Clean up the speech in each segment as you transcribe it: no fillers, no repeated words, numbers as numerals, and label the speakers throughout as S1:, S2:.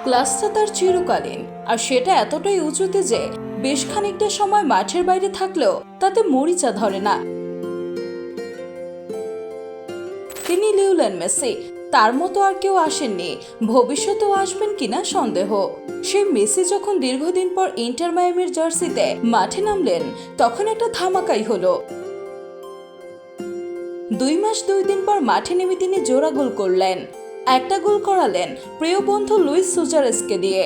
S1: ক্লাসটা তার চিরকালীন, আর সেটা এতটাই উঁচুতে যে বেশ খানিকটা সময় মাঠের বাইরে থাকলেও তাতে মরিচা ধরে না। তিনি লিওনেল মেসি, তার মতো আর কেউ আসেননি, ভবিষ্যতেও আসবেন কিনা সন্দেহ। সেই মেসি যখন দীর্ঘদিন পর ইন্টার মায়ামির জার্সিতে মাঠে নামলেন, তখন একটা ধামাকাই হলো। 2 মাস 2 দিন পর মাঠে নেমে তিনি জোড়া গোল করলেন। একটা গোল করালেন প্রিয় বন্ধু লুইস সুজারেসকে দিয়ে।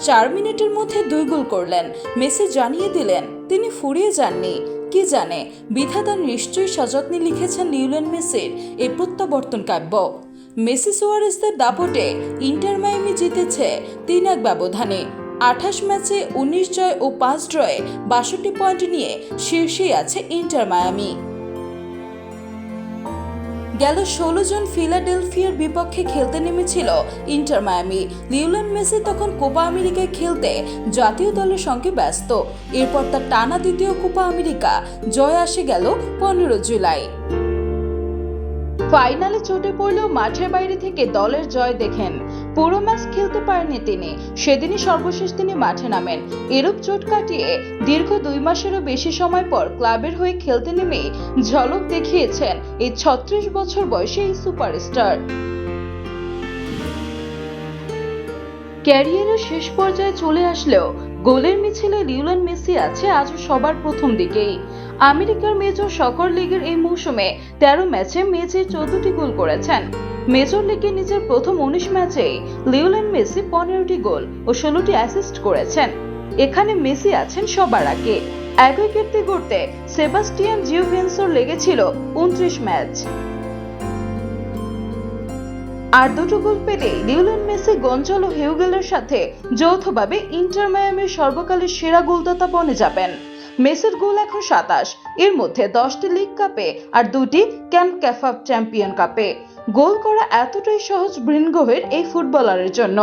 S1: 4 মিনিটের মধ্যে 2 গোল করলেন। মেসি জানিয়ে দিলেন তিনি ফুরিয়ে যাননি। কি জানে, বিধাতা নিশ্চয়ই সযত্নে লিখেছেন লিওনেল মেসির এই প্রত্যাবর্তন কাব্য। মেসি সুয়ারেসদের দাপটে ইন্টার মায়ামি জিতেছে 3-1 ব্যবধানে। 28 ম্যাচে 19 জয় ও 5 ড্রয়ে 62 পয়েন্ট নিয়ে শীর্ষেই আছে ইন্টার মায়ামি। গেল 16 জন ফিলাডেলফিয়ার বিপক্ষে খেলতে নেমেছিল ইন্টার মায়ামি। লিওনেল মেসি তখন কোপা আমেরিকায় খেলতে জাতীয় দলের সঙ্গে ব্যস্ত। এরপর তার টানা দ্বিতীয় কোপা আমেরিকা জয় আসে গেল 15 জুলাই। ফাইনালে চোটে পড়লেও মাঠের বাইরে থেকে দলের জয় দেখেন। পুরো ম্যাচ খেলতে পারেননি তিনি, সেদিনই সর্বশেষ তিনি মাঠে নামেন। এরূপ চোট কাটিয়ে দীর্ঘ 2 মাসেরও বেশি সময় পর ক্লাবের হয়ে খেলতে নেমে ঝলক দেখিয়েছেন এই 36 বছর বয়সী এই সুপারস্টার। ক্যারিয়ারের শেষ পর্যায়ে চলে আসলেও গোলের মিছিলে লিওনেল মেসি আছে আজও সবার প্রথম দিকেই। আমেরিকার মেজর সকার লিগের এই মৌসুমে 13 ম্যাচে মেসি 14টি গোল করেছেন। মেজর লিগে নিজের প্রথম 19 ম্যাচেই লিওনেল মেসি 15টি গোল ও 16টি অ্যাসিস্ট করেছেন। এখানে মেসি আছেন সবার আগে। একই কীর্তি গড়তে সেবাস্টিয়ান জিওভেন্সোর লেগেছিল 29 ম্যাচ। আর 2টো গোল পেলেই লিওনেল মেসি গঞ্জালো হিগুয়েইনের সাথে যৌথভাবে ইন্টার মায়ামির সর্বকালের সেরা গোলদাতা বনে যাবেন। মেসির গোল এখন 27, এর মধ্যে 10টি লিগ কাপে আর 2টি কনকাকাফ চ্যাম্পিয়ন কাপে। গোল করা এতটাই সহজ ব্রেনগোহের এই ফুটবলারের জন্য।